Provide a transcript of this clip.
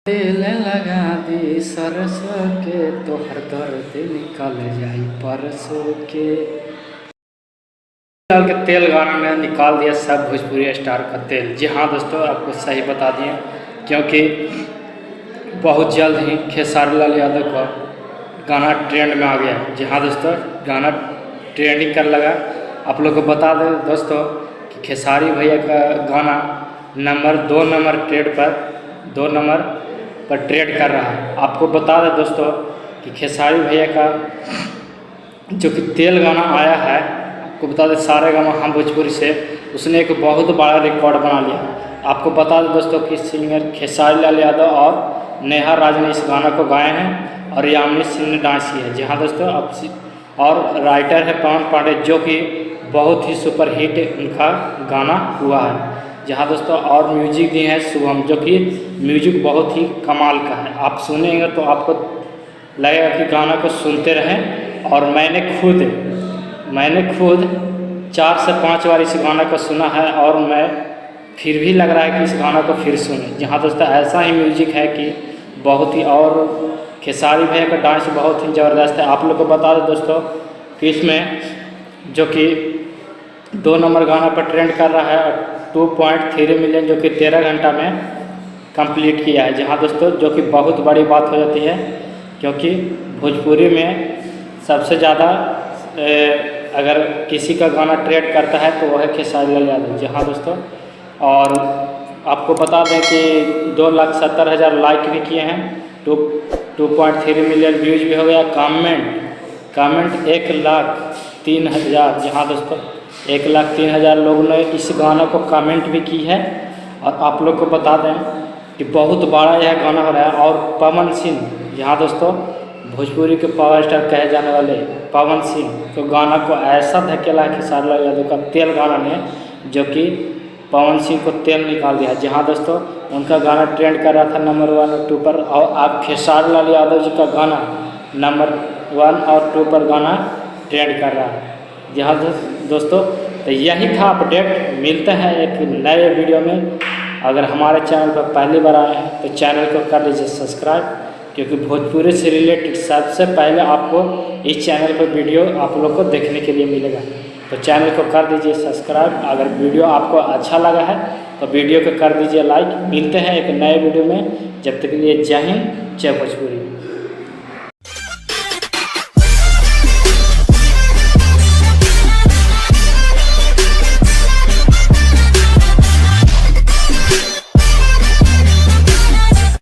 तेल लगा दी सरसों के तोहर दर्द निकल जाई परसों के। डाल के तेल गाना ने निकाल दिया सब भोजपुरी स्टार का तेल। जी हाँ दोस्तों, आपको सही बता दिए, क्योंकि बहुत जल्द ही खेसारी लाल यादव का गाना ट्रेंड में आ गया। जी हाँ दोस्तों, गाना ट्रेंडिंग कर लगा। आप लोग को बता दें दोस्तों कि खेसारी भैया का गाना दो नंबर पर ट्रेंड कर रहा है। आपको बता दें दोस्तों कि खेसारी भैया का जो कि तेल गाना आया है, आपको बता दें सारेगामा हम भोजपुरी से, उसने एक बहुत बड़ा रिकॉर्ड बना लिया। आपको बता दें दोस्तों कि सिंगर खेसारी लाल यादव और नेहा राज ने इस गाना को गाए हैं और यामिनी सिंह ने डांस किया है। जी हाँ दोस्तों, और राइटर है पवन पांडे, जो कि बहुत ही सुपरहिट उनका गाना हुआ है। जहाँ दोस्तों और म्यूजिक दिए हैं शुभम, जो कि म्यूजिक बहुत ही कमाल का है। आप सुनेंगे तो आपको लगेगा कि गाना को सुनते रहें। और मैंने खुद 4 से 5 बार इस गाना को सुना है और मैं फिर भी लग रहा है कि इस गाना को फिर सुने। जहाँ दोस्तों ऐसा ही म्यूजिक है कि बहुत ही, और खेसारी भैया का डांस बहुत ही ज़बरदस्त है। आप लोग को बता दें दोस्तों कि इसमें जो कि 2 नंबर गाना पर ट्रेंड कर रहा है, 2.3 मिलियन, जो कि 13 घंटा में कंप्लीट किया है। जहाँ दोस्तों जो कि बहुत बड़ी बात हो जाती है, क्योंकि भोजपुरी में सबसे ज़्यादा अगर किसी का गाना ट्रेंड करता है तो वह है खेसारी लाल यादव। जहाँ दोस्तों, और आपको बता दें कि 2,70,000 लाइक भी किए हैं, 2.3 मिलियन व्यूज भी हो गया। कमेंट 1,03,000। जहाँ दोस्तों 1,03,000 लोगों ने इस गाना को कमेंट भी की है। और आप लोग को बता दें कि बहुत बड़ा यह गाना हो रहा है। और पवन सिंह, यहाँ दोस्तों भोजपुरी के पावर स्टार कहे जाने वाले पवन सिंह तो गाना को ऐसा धकेला है खेसारी लाल यादव का तेल गाना ने, जो कि पवन सिंह को तेल निकाल दिया। जहाँ दोस्तों उनका गाना ट्रेंड कर रहा था नंबर 1 और 2 पर, और आप खेसारी लाल यादव जी का गाना नंबर 1 और 2 पर गाना ट्रेंड कर रहा है। जहाँ दोस्तों तो यही था अपडेट। मिलते हैं एक नए वीडियो में। अगर हमारे चैनल पर पहली बार आए हैं तो चैनल को कर लीजिए सब्सक्राइब, क्योंकि भोजपुरी से रिलेटेड सबसे पहले आपको इस चैनल पर वीडियो आप लोग को देखने के लिए मिलेगा। तो चैनल को कर दीजिए सब्सक्राइब। अगर वीडियो आपको अच्छा लगा है तो वीडियो को कर दीजिए लाइक। मिलते हैं एक नए वीडियो में, जब तक के लिए जय हिंद, जय भोजपुरी।